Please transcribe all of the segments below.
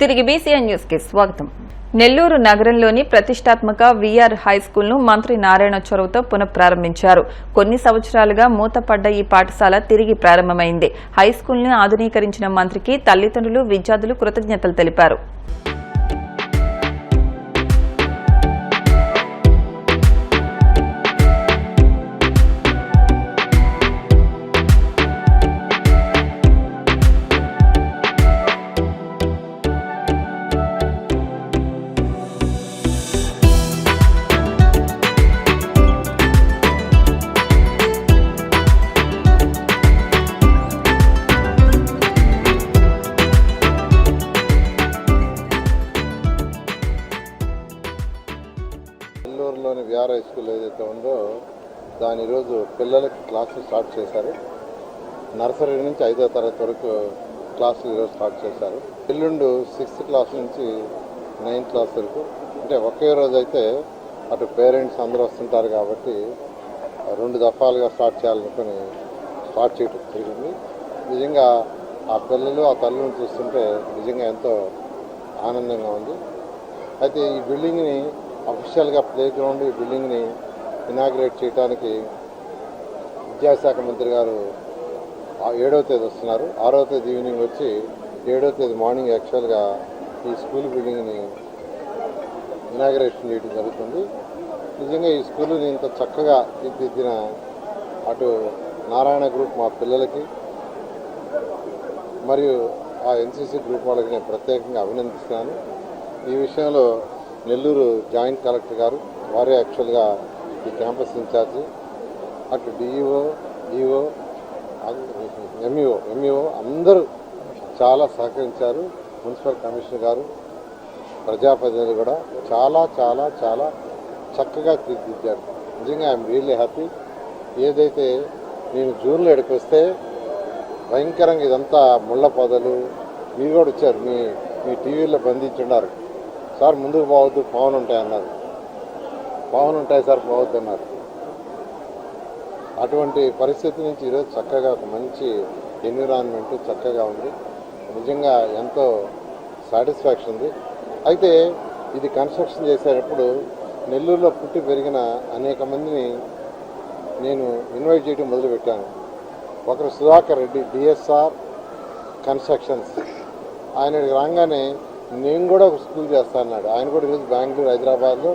తిరిగి BCN news కి స్వాగతం. నెల్లూరు నగరంలోని ప్రతిష్టాత్మక వీఆర్ హైస్కూల్ ను మంత్రి నారాయణ చొరవతో పునఃప్రారంభించారు. కొన్ని సంవత్సరాలుగా మూతపడ్డ ఈ పాఠశాల తిరిగి ప్రారంభమైంది. హైస్కూల్ ను ఆధునీకరించిన మంత్రికి తల్లిదండ్రులు, విద్యార్థులు కృతజ్ఞతలు తెలిపారు. నెల్లూరులోని విఆర్ హై స్కూల్ ఏదైతే ఉందో దాని ఈరోజు పిల్లలకి క్లాసులు స్టార్ట్ చేశారు. నర్సరీ నుంచి 5వ తరగతి వరకు క్లాసులు ఈరోజు స్టార్ట్ చేశారు. ఎల్లుండి 6th క్లాస్ నుంచి 9th క్లాస్ వరకు, అంటే ఒకే రోజు అయితే అటు పేరెంట్స్ అందరూ వస్తుంటారు కాబట్టి 2 దఫాలుగా స్టార్ట్ చేయాలనుకుని స్టార్ట్ చేయడం జరిగింది. నిజంగా ఆ పిల్లలు ఆ తల్లిని చూస్తుంటే నిజంగా ఎంతో ఆనందంగా ఉంది. అయితే ఈ బిల్డింగ్ని అఫీషియల్గా ప్లే గ్రౌండ్ ఈ బిల్డింగ్ని ఇనాగ్రేట్ చేయడానికి విద్యాశాఖ మంత్రి గారు 7వ తేదీ వస్తున్నారు. 6వ తేదీ ఈవినింగ్ వచ్చి 7వ తేదీ మార్నింగ్ యాక్చువల్గా ఈ స్కూల్ బిల్డింగ్ని ఇనాగ్రేషన్ చేయడం జరుగుతుంది. నిజంగా ఈ స్కూల్ని ఇంత చక్కగా తీర్చిదిద్దిన అటు నారాయణ గ్రూప్ మా పిల్లలకి మరియు ఆ ఎన్సీసీ గ్రూప్ వాళ్ళకి నేను ప్రత్యేకంగా అభినందిస్తున్నాను. ఈ విషయంలో నెల్లూరు జాయింట్ కలెక్టర్ గారు వారే యాక్చువల్గా ఈ క్యాంపస్ ఇన్ఛార్జి, అటు డిఈఓ, ఈఓ, ఎంఈఓ అందరూ చాలా సహకరించారు. మున్సిపల్ కమిషనర్ గారు, ప్రజాప్రతినిధులు కూడా చాలా చాలా చాలా చక్కగా తీర్చిదిద్దారు. నిజంగా ఐఎమ్ రియల్లీ హ్యాపీ. ఏదైతే నేను జూన్లో ఇక్కడికి వస్తే భయంకరంగా ఇదంతా ముళ్ళ పొదలు మీరు కూడా వచ్చారు, మీ టీవీలో బంధించున్నారు. సార్ ముందుకు పోవద్దు, పవన్ ఉంటాయి అన్నారు. పవన్ ఉంటాయి సార్, పోవద్దు అన్నారు. అటువంటి పరిస్థితి నుంచి ఈరోజు చక్కగా ఒక మంచి ఎన్విరాన్మెంట్ చక్కగా ఉంది. నిజంగా ఎంతో సాటిస్ఫాక్షన్ ఉంది. అయితే ఇది కన్స్ట్రక్షన్ చేసేటప్పుడు నెల్లూరులో పుట్టి పెరిగిన అనేక మందిని నేను ఇన్వైట్ చేయడం మొదలుపెట్టాను. ఒకరు సుధాకర్ రెడ్డి, డిఎస్ఆర్ కన్స్ట్రక్షన్స్. ఆయనకి రాగానే నేను కూడా ఒక స్కూల్ చేస్తాను అన్నాడు. ఆయన కూడా ఈరోజు బెంగళూరు, హైదరాబాద్లో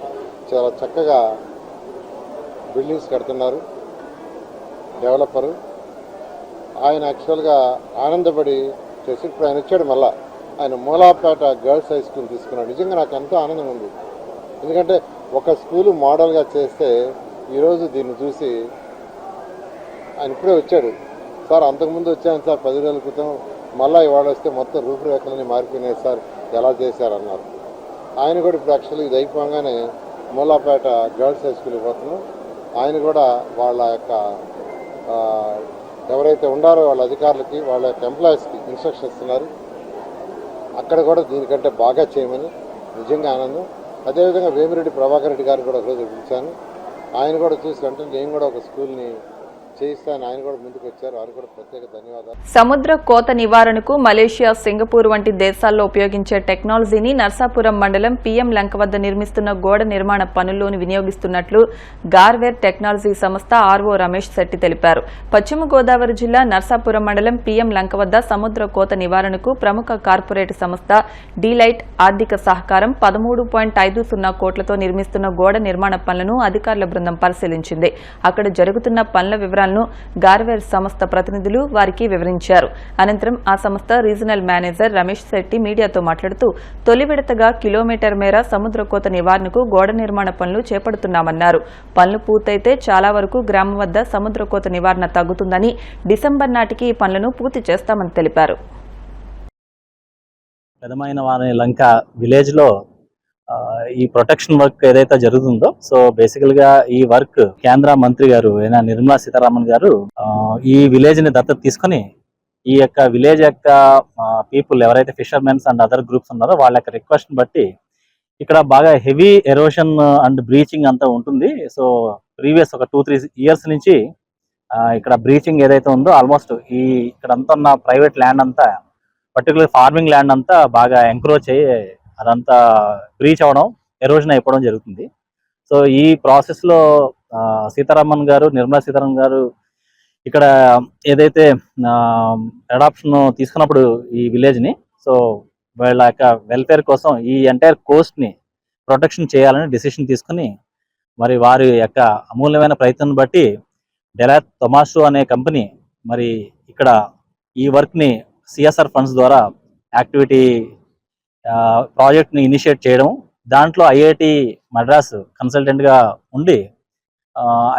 చాలా చక్కగా బిల్డింగ్స్ కడుతున్నారు. డెవలపరు ఆయన యాక్చువల్గా ఆనందపడి చేసి ఇప్పుడు ఆయన వచ్చాడు. మళ్ళా ఆయన మూలాపేట గర్ల్స్ హై స్కూల్ తీసుకున్నాడు. నిజంగా నాకు ఎంతో ఆనందం ఉంది. ఎందుకంటే ఒక స్కూలు మోడల్గా చేస్తే ఈరోజు దీన్ని చూసి ఆయన ఇప్పుడే వచ్చాడు. సార్ అంతకుముందు వచ్చాను సార్ 10 రోజుల క్రితం, మళ్ళీ ఇవాళ వస్తే మొత్తం రూపురేఖలన్నీ మారిపోయినాయి సార్, ఎలా చేశారన్నారు. ఆయన కూడా ఇప్పుడు యాక్చువల్లీ ఇది అయిపోగానే మూలాపేట గర్ల్స్ హై స్కూల్కి పోతున్నాం. ఆయన కూడా వాళ్ళ యొక్క ఎవరైతే ఉండారో వాళ్ళ అధికారులకి, వాళ్ళ యొక్క ఎంప్లాయీస్కి ఇన్స్ట్రక్షన్ ఇస్తున్నారు. అక్కడ కూడా దీనికంటే బాగా చేయమని నిజంగా ఆనందం. అదేవిధంగా వేమిరెడ్డి ప్రభాకర్ రెడ్డి గారు కూడా ఒకరోజు పిలిచాను. ఆయన కూడా చూసి అంటే నేను కూడా ఒక స్కూల్ని చేయిస్తాను, ఆయన కూడా ముందుకు వచ్చారు. వారు కూడా ప్రత్యేక ధన్యవాదాలు. సముద్ర కోత నివారణకు మలేషియా, సింగపూర్ వంటి దేశాల్లో ఉపయోగించే టెక్నాలజీని నర్సాపురం మండలం పీఎం లంక వద్ద నిర్మిస్తున్న గోడ నిర్మాణ పనుల్లోని వినియోగిస్తున్నట్లు గార్వేర్ టెక్నాలజీ సంస్థ ఆర్ఓ రమేష్ శెట్టి తెలిపారు. పశ్చిమ గోదావరి జిల్లా నర్సాపురం మండలం పీఎం లంక వద్ద సముద్ర కోత నివారణకు ప్రముఖ కార్పొరేట్ సంస్థ డీలైట్ ఆర్థిక సహకారం 13.50 కోట్లతో నిర్మిస్తున్న గోడ నిర్మాణ పనులను అధికారుల బృందం పరిశీలించింది. అక్కడ జరుగుతున్న పనుల వివరాలను గార్వేర్ సంస్థ ప్రతినిధులు వారికి వివరించారు. అనంతరం ఆ సంస్థ రీజనల్ మేనేజర్ రమేష్ శెట్టి మీడియాతో మాట్లాడుతూ తొలి విడతగా కిలోమీటర్ మేర సముద్ర కోత నివారణకు గోడ నిర్మాణ పనులు చేపడుతున్నామన్నారు. పనులు పూర్తయితే చాలా వరకు గ్రామం వద్ద సముద్ర కోత నివారణ తగ్గుతుందని, డిసెంబర్ నాటికి ఈ పనులను పూర్తి చేస్తామని తెలిపారు. లంక విలేజ్ లో ఈ ప్రొటెక్షన్ వర్క్ ఏదైతే జరుగుతుందో, సో బేసికల్ గా ఈ వర్క్ కేంద్ర మంత్రి గారు నిర్మలా సీతారామన్ గారు ఈ విలేజ్ ని దత్తత తీసుకుని ఈ యొక్క విలేజ్ యొక్క పీపుల్ ఎవరైతే ఫిషర్మెన్స్ అండ్ అదర్ గ్రూప్స్ ఉన్నారో వాళ్ళ యొక్క రిక్వెస్ట్ బట్టి ఇక్కడ బాగా హెవీ ఎరోషన్ అండ్ బ్రీచింగ్ అంతా ఉంటుంది. సో ప్రీవియస్ ఒక 2-3 ఇయర్స్ నుంచి ఇక్కడ బ్రీచింగ్ ఏదైతే ఉందో ఆల్మోస్ట్ ఈ ఇక్కడ అంతా ఉన్న ప్రైవేట్ ల్యాండ్ అంతా పర్టికులర్ ఫార్మింగ్ ల్యాండ్ అంతా బాగా ఎంక్రోచ్ అయ్యి అదంతా బ్రీచ్ అవ్వడం, ఎరోజన్ అయిపోవడం జరుగుతుంది. సో ఈ ప్రాసెస్లో సీతారామన్ గారు, నిర్మలా సీతారామన్ గారు ఇక్కడ ఏదైతే అడాప్షన్ తీసుకున్నప్పుడు ఈ విలేజ్ని, సో వాళ్ళ యొక్క వెల్ఫేర్ కోసం ఈ ఎంటైర్ కోస్ట్ని ప్రొటెక్షన్ చేయాలని డెసిషన్ తీసుకుని మరి వారి యొక్క అమూల్యమైన ప్రయత్నం బట్టి డెలాయిట్ టొమాసో అనే కంపెనీ మరి ఇక్కడ ఈ వర్క్ని సిఎస్ఆర్ ఫండ్స్ ద్వారా యాక్టివిటీ ప్రాజెక్ట్ని ఇనిషియేట్ చేయడం, దాంట్లో ఐఐటి మద్రాస్ కన్సల్టెంట్గా ఉండి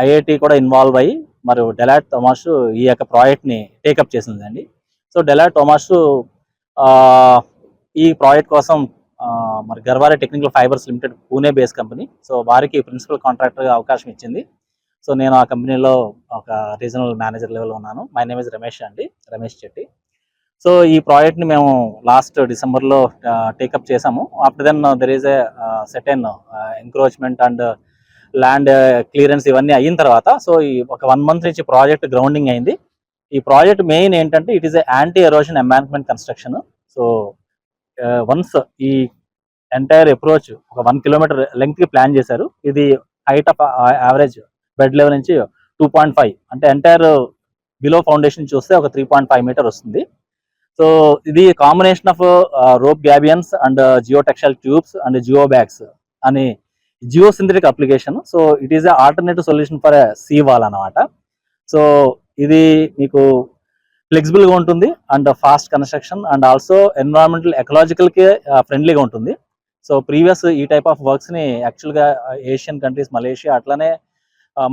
ఐఐటి కూడా ఇన్వాల్వ్ అయ్యి మరి డెలాయిట్ టొమాసో ఈ యొక్క ప్రాజెక్ట్ని టేకప్ చేసిందండి. సో డెలాయిట్ టొమాసో ఈ ప్రాజెక్ట్ కోసం మరి Garware technical fibres limited Pune base company, so వారికి ప్రిన్సిపల్ కాంట్రాక్టర్గా అవకాశం ఇచ్చింది. సో నేను ఆ కంపెనీలో ఒక రీజనల్ మేనేజర్ లెవెల్లో ఉన్నాను. My name is Ramesh Chetti. So ఈ ప్రాజెక్ట్ని మేము లాస్ట్ డిసెంబర్లో టేకప్ చేసాము. After then there is a certain encroachment and land clearance ఇవన్నీ అయిన తర్వాత సో ఈ ఒక 1 month నుంచి ప్రాజెక్ట్ గ్రౌండింగ్ అయింది. ఈ ప్రాజెక్ట్ మెయిన్ ఏంటంటే it is A anti erosion embankment construction. So once ఈ ఎంటైర్ అప్రోచ్ ఒక 1 kilometer లెంగ్త్కి ప్లాన్ చేశారు. ఇది height of average bed level నుంచి 2.5 అంటే ఎంటైర్ బిలో ఫౌండేషన్ చూస్తే ఒక 3.5 meter వస్తుంది. సో ఇది combination of rope gabions and geotextile tubes and geo bags అని geosynthetic application. So it is a alternative solution for sea wall అన్నమాట. So ఇది మీకు ఫ్లెక్సిబుల్గా ఉంటుంది and fast construction and also environmental ఎకలాజికల్కి ఫ్రెండ్లీగా ఉంటుంది. సో ప్రీవియస్ ఈ టైప్ ఆఫ్ వర్క్స్ని యాక్చువల్గా ఏషియన్ కంట్రీస్, మలేషియా అట్లానే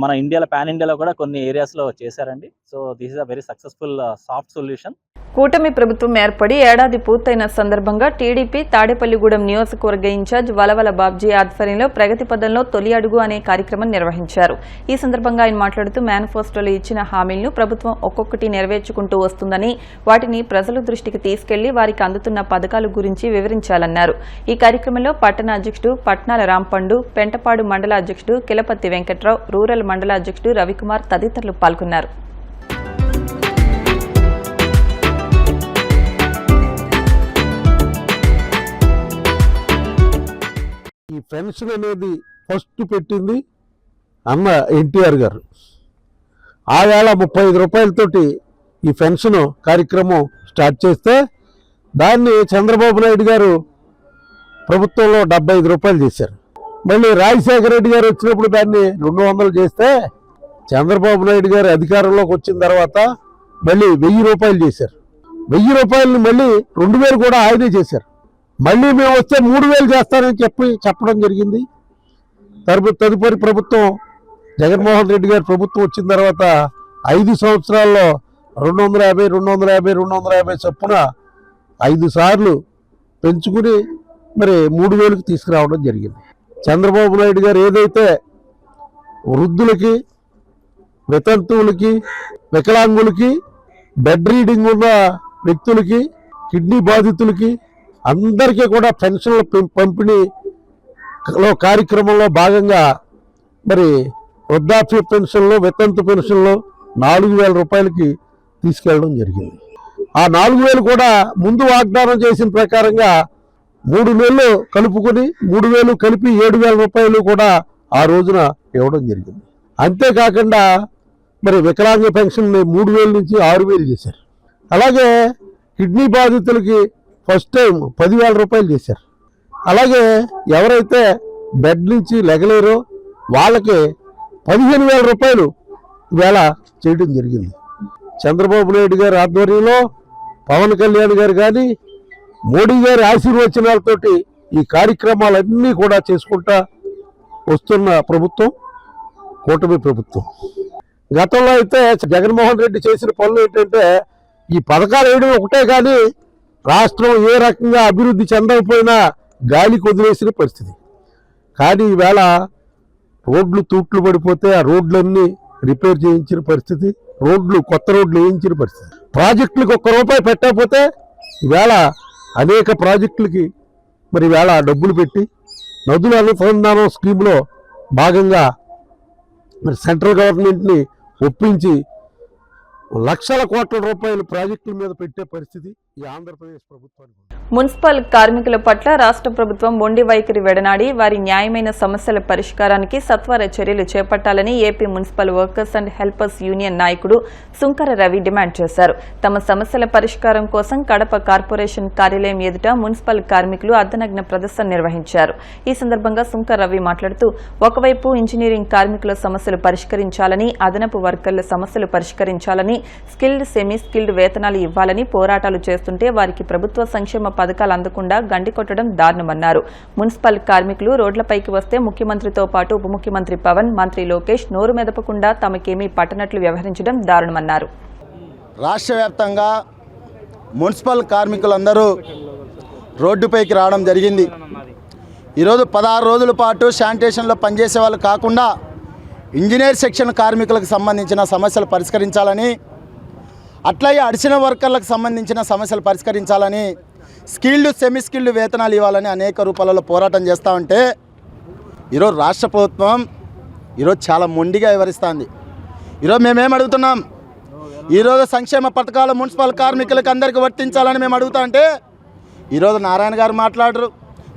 మన ఇండియాలో పాన్ ఇండియాలో కూడా కొన్ని ఏరియాస్లో చేశారండి. So this is a very successful soft solution. కూటమి ప్రభుత్వం ఏర్పడి ఏడాది పూర్తయిన సందర్భంగా టీడీపీ తాడేపల్లిగూడెం నియోజకవర్గ ఇన్ఛార్జ్ వలవల బాబ్జీ ఆధ్వర్యంలో ప్రగతి పదంలో తొలి అడుగు అనే కార్యక్రమం నిర్వహించారు. ఈ సందర్భంగా ఆయన మాట్లాడుతూ మేనిఫెస్టోలో ఇచ్చిన హామీలను ప్రభుత్వం ఒక్కొక్కటి నెరవేర్చుకుంటూ వస్తుందని, వాటిని ప్రజల దృష్టికి తీసుకెళ్లి వారికి అందుతున్న పథకాల గురించి వివరించాలన్నారు. ఈ కార్యక్రమంలో పట్టణ అధ్యక్షుడు పట్నాల రాంపండు, పెంటపాడు మండల అధ్యక్షుడు కిలపత్తి వెంకట్రావు, రూరల్ మండల అధ్యక్షుడు రవికుమార్ తదితరులు పాల్గొన్నారు. ఈ పెన్షన్ అనేది ఫస్ట్ పెట్టింది అన్న ఎన్టీఆర్ గారు. ఆ వేళ 35 రూపాయలతోటి ఈ పెన్షన్ కార్యక్రమం స్టార్ట్ చేస్తే దాన్ని చంద్రబాబు నాయుడు గారు ప్రభుత్వంలో 75 రూపాయలు చేశారు. మళ్ళీ రాజశేఖర రెడ్డి గారు వచ్చినప్పుడు దాన్ని 200 చేస్తే చంద్రబాబు నాయుడు గారు అధికారంలోకి వచ్చిన తర్వాత మళ్ళీ 1000 రూపాయలు చేశారు. 1000 రూపాయలని మళ్ళీ 2000 కూడా ఆయనే చేశారు. మళ్ళీ మేము వస్తే 3000 చేస్తానని చెప్పడం జరిగింది. తదుపరి ప్రభుత్వం జగన్మోహన్ రెడ్డి గారి ప్రభుత్వం వచ్చిన తర్వాత 5 సంవత్సరాల్లో 250 చొప్పున 5 సార్లు పెంచుకుని మరి 3000కి తీసుకురావడం జరిగింది. చంద్రబాబు నాయుడు గారు ఏదైతే వృద్ధులకి, వితంతువులకి, వికలాంగులకి, బెడ్ రీడింగ్ ఉన్న వ్యక్తులకి, కిడ్నీ బాధితులకి అందరికీ కూడా పెన్షన్ల పంపిణీలో కార్యక్రమంలో భాగంగా మరి వృద్ధాప్య పెన్షన్లు, వితంతు పెన్షన్లు 4000 రూపాయలకి తీసుకెళ్ళడం జరిగింది. ఆ 4000 కూడా ముందు వాగ్దానం చేసిన ప్రకారంగా 3 నెలలు కలుపుకొని 3000 కలిపి 7000 రూపాయలు కూడా ఆ రోజున ఇవ్వడం జరిగింది. అంతేకాకుండా మరి వికలాంగ పెన్షన్ని 3000 నుంచి 6000 చేశారు. అలాగే కిడ్నీ బాధితులకి ఫస్ట్ టైం 10,000 రూపాయలు చేశారు. అలాగే ఎవరైతే బెడ్ నుంచి లెగలేరో వాళ్ళకి 15,000 రూపాయలు వేళ చేయడం జరిగింది. చంద్రబాబు నాయుడు గారి ఆధ్వర్యంలో పవన్ కళ్యాణ్ గారు కానీ, మోడీ గారి ఆశీర్వచనాలతోటి ఈ కార్యక్రమాలన్నీ కూడా చేసుకుంటా వస్తున్న ప్రభుత్వం కూటమి ప్రభుత్వం. గతంలో అయితే జగన్మోహన్ రెడ్డి చేసిన పనులు ఏంటంటే ఈ పథకాలు వేయడం ఒకటే కానీ రాష్ట్రం ఏ రకంగా అభివృద్ధి చెందకపోయినా గాలికి వదిలేసిన పరిస్థితి. కానీ ఈవేళ రోడ్లు తూట్లు పడిపోతే ఆ రోడ్లన్నీ రిపేర్ చేయించిన పరిస్థితి, కొత్త రోడ్లు వేయించిన పరిస్థితి. ప్రాజెక్టులకు ₹1 పెట్టకపోతే ఈవేళ అనేక ప్రాజెక్టులకి మరి ఈవేళ డబ్బులు పెట్టి నదుల అనుసంధానం స్కీమ్లో భాగంగా మరి సెంట్రల్ గవర్నమెంట్ని ఒప్పించి లక్షల కోట్ల రూపాయలు ప్రాజెక్టుల మీద పెట్టే పరిస్థితి ఈ ఆంధ్రప్రదేశ్ ప్రభుత్వానికి ఉంది. మున్సిపల్ కార్మికుల పట్ల రాష్ట్ర ప్రభుత్వం మొండి వైఖరి వెడనాడి వారి న్యాయమైన సమస్యల పరిష్కారానికి సత్వర చర్యలు చేపట్టాలని AP municipal workers and helpers union నాయకుడు సుంకర రవి డిమాండ్ చేశారు. తమ సమస్యల పరిష్కారం కోసం కడప కార్పొరేషన్ కార్యాలయం ఎదుట మున్సిపల్ కార్మికులు అర్ధనగ్న ప్రదర్శన నిర్వహించారు. ఈ సందర్భంగా సుంకర రవి మాట్లాడుతూ ఒకవైపు ఇంజనీరింగ్ కార్మికుల సమస్యలు పరిష్కరించాలని, అదనపు వర్కర్ల సమస్యలు పరిష్కరించాలని, స్కిల్డ్ సెమీ స్కిల్డ్ వేతనాలు ఇవ్వాలని పోరాటాలు చేస్తుంటే వారికి ప్రభుత్వ సంక్షేమ పథకాలు అందకుండా గండికొట్టడం దారుణమన్నారు. మున్సిపల్ కార్మికులు రోడ్లపైకి వస్తే ముఖ్యమంత్రితో పాటు ఉప ముఖ్యమంత్రి పవన్, మంత్రి లోకేష్ నోరు మెదపకుండా తమకేమీ పట్టనట్లు వ్యవహరించడం దారుణమన్నారు. రాష్ట్ర వ్యాప్తంగా మున్సిపల్ కార్మికులందరూ రోడ్డుపైకి రావడం జరిగింది. ఈరోజు 16 రోజుల పాటు శానిటేషన్లో పనిచేసే వాళ్ళు కాకుండా ఇంజనీర్ సెక్షన్ కార్మికులకు సంబంధించిన సమస్యలు పరిష్కరించాలని, అట్లాగే అడిషనల్ వర్కర్లకు సంబంధించిన సమస్యలు పరిష్కరించాలని, స్కిల్డ్ సెమీ స్కిల్డ్ వేతనాలు ఇవ్వాలని అనేక రూపాలలో పోరాటం చేస్తూ ఉంటే ఈరోజు రాష్ట్ర ప్రభుత్వం ఈరోజు చాలా మొండిగా వివరిస్తుంది. ఈరోజు మేమేం అడుగుతున్నాం, ఈరోజు సంక్షేమ పథకాలు మున్సిపల్ కార్మికులకు అందరికీ వర్తించాలని మేము అడుగుతా అంటే ఈరోజు నారాయణ గారు మాట్లాడరు,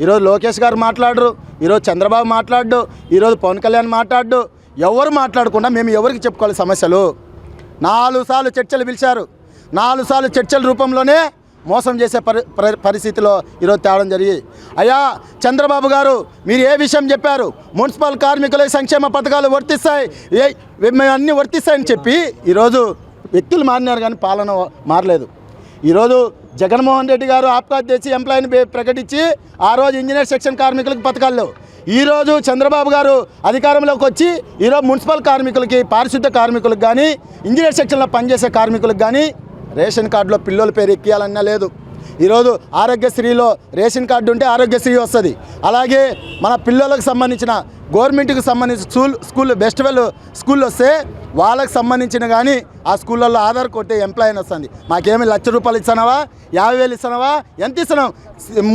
ఈరోజు లోకేష్ గారు మాట్లాడరు, ఈరోజు చంద్రబాబు మాట్లాడు, ఈరోజు పవన్ కళ్యాణ్ మాట్లాడు. ఎవరు మాట్లాడకుండా మేము ఎవరికి చెప్పుకోవాలి సమస్యలు? 4 సార్లు చర్చలు పిలిచారు. 4 సార్లు చర్చల రూపంలోనే మోసం చేసే పరిస్థితిలో ఈరోజు తేవడం జరిగి, అయ్యా చంద్రబాబు గారు మీరు ఏ విషయం చెప్పారు, మున్సిపల్ కార్మికుల సంక్షేమ పథకాలు వర్తిస్తాయి, మేము అన్నీ వర్తిస్తాయని చెప్పి ఈరోజు వ్యక్తులు మారినారు కానీ పాలన మారలేదు. ఈరోజు జగన్మోహన్ రెడ్డి గారు ఆప్కాత్ చేసి ఎంప్లాయీని ప్రకటించి ఆ రోజు ఇంజనీర్ సెక్షన్ కార్మికులకు పథకాలు లేవు. ఈరోజు చంద్రబాబు గారు అధికారంలోకి వచ్చి ఈరోజు మున్సిపల్ కార్మికులకి, పారిశుద్ధ కార్మికులకు కానీ, ఇంజనీర్ సెక్షన్లో పనిచేసే కార్మికులకు కానీ రేషన్ కార్డులో పిల్లల పేరు ఎక్కియాలన్నా లేదు. ఈరోజు ఆరోగ్యశ్రీలో రేషన్ కార్డు ఉంటే ఆరోగ్యశ్రీ వస్తుంది. అలాగే మన పిల్లలకు సంబంధించిన గవర్నమెంట్కి సంబంధించిన స్కూల్ బెస్ట్ వెల్ స్కూల్ వస్తే వాళ్ళకి సంబంధించిన కానీ ఆ స్కూళ్ళల్లో ఆధార్ కొట్టే ఎంప్లాయీ వస్తుంది. మాకేమి ₹1,00,000 ఇస్తున్నావా, 50,000 ఇస్తున్నావా, ఎంత ఇస్తున్నాం?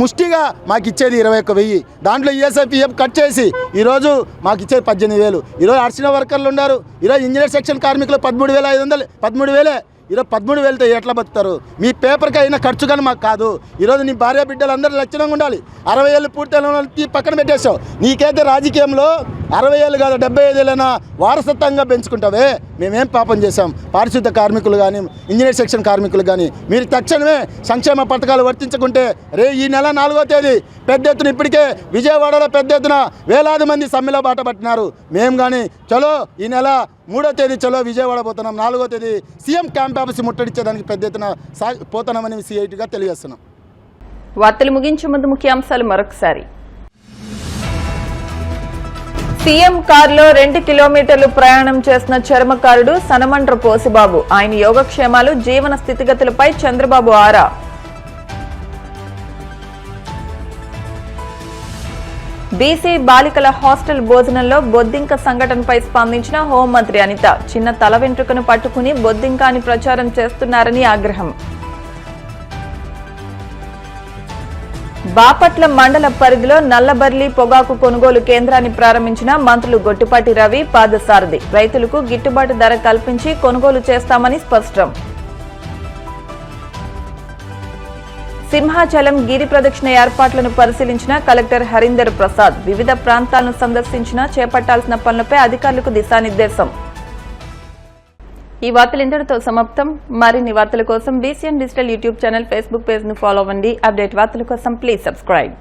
ముష్టిగా మాకు ఇచ్చేది 21,000. దాంట్లో ESIPF కట్ చేసి ఈరోజు మాకు ఇచ్చేది 18,000. ఈరోజు అడిషనల్ వర్కర్లు ఉన్నారు. ఈరోజు ఇంజనీర్ సెక్షన్ కార్మికులు 13,500, 13,000. ఈరోజు 13,000తో ఎట్లా బతుకుతారు? మీ పేపర్కి అయినా ఖర్చు కానీ మాకు కాదు. ఈరోజు నీ భార్య బిడ్డలు అందరూ లక్షణంగా ఉండాలి. 60 ఏళ్ళు పూర్తి పక్కన పెట్టేసావు. నీకైతే రాజకీయంలో 60 ఏళ్ళు కాదు 75 ఏళ్ళైనా వారసత్వంగా పెంచుకుంటావే. మేమేం పాపం చేశాం? పారిశుద్ధ కార్మికులు కానీ, ఇంజనీర్ సెక్షన్ కార్మికులు కానీ మీరు తక్షణమే సంక్షేమ పథకాలు వర్తించుకుంటే ఈ నెల 4వ తేదీ పెద్ద ఎత్తున ఇప్పటికే విజయవాడలో పెద్ద ఎత్తున వేలాది మంది సమ్మెలో బాట పట్టినారు. మేము కానీ చలో ఈ నెల 3వ తేదీ చలో విజయవాడ పోతున్నాం, 4వ తేదీ సీఎం క్యాంప్ ఆఫీస్ ముట్టడిచ్చేదానికి పెద్ద ఎత్తున పోతున్నామని CITగా తెలియజేస్తున్నాం. వార్తలు ముగించే ముందు ముఖ్యాంశాలు మరొకసారి. సీఎం కారులో 2 కిలోమీటర్లు ప్రయాణం చేసిన చర్మకారుడు సనమండ్ర పోసిబాబు. ఆయన యోగక్షేమాలు, జీవన స్థితిగతులపై చంద్రబాబు ఆరా. బీసీ బాలికల హాస్టల్ భోజనంలో బొద్దింక సంఘటనపై స్పందించిన హోంమంత్రి అనిత. చిన్న తల వెంట్రుకను పట్టుకుని బొద్దింక అని ప్రచారం చేస్తున్నారని ఆగ్రహం. బాపట్ల మండల పరిధిలో నల్లబర్లి పొగాకు కొనుగోలు కేంద్రాన్ని ప్రారంభించిన మంత్రులు గొట్టిపాటి రవి, పాదసారథి. రైతులకు గిట్టుబాటు ధర కల్పించి కొనుగోలు చేస్తామని స్పష్టం. సింహాచలం గిరి ప్రదక్షిణ ఏర్పాట్లను పరిశీలించిన కలెక్టర్ హరీందర్ ప్రసాద్. వివిధ ప్రాంతాలను సందర్శించిన చేపట్టాల్సిన పనులపై అధికారులకు దిశానిర్దేశం. ఈ వార్తలు ఇంతటితో సమాప్తం. మరిన్ని వార్తల కోసం BCN digital YouTube channel, Facebook page ను ఫాలో అవ్వండి. అప్డేట్ వార్తల కోసం ప్లీజ్ సబ్స్క్రైబ్.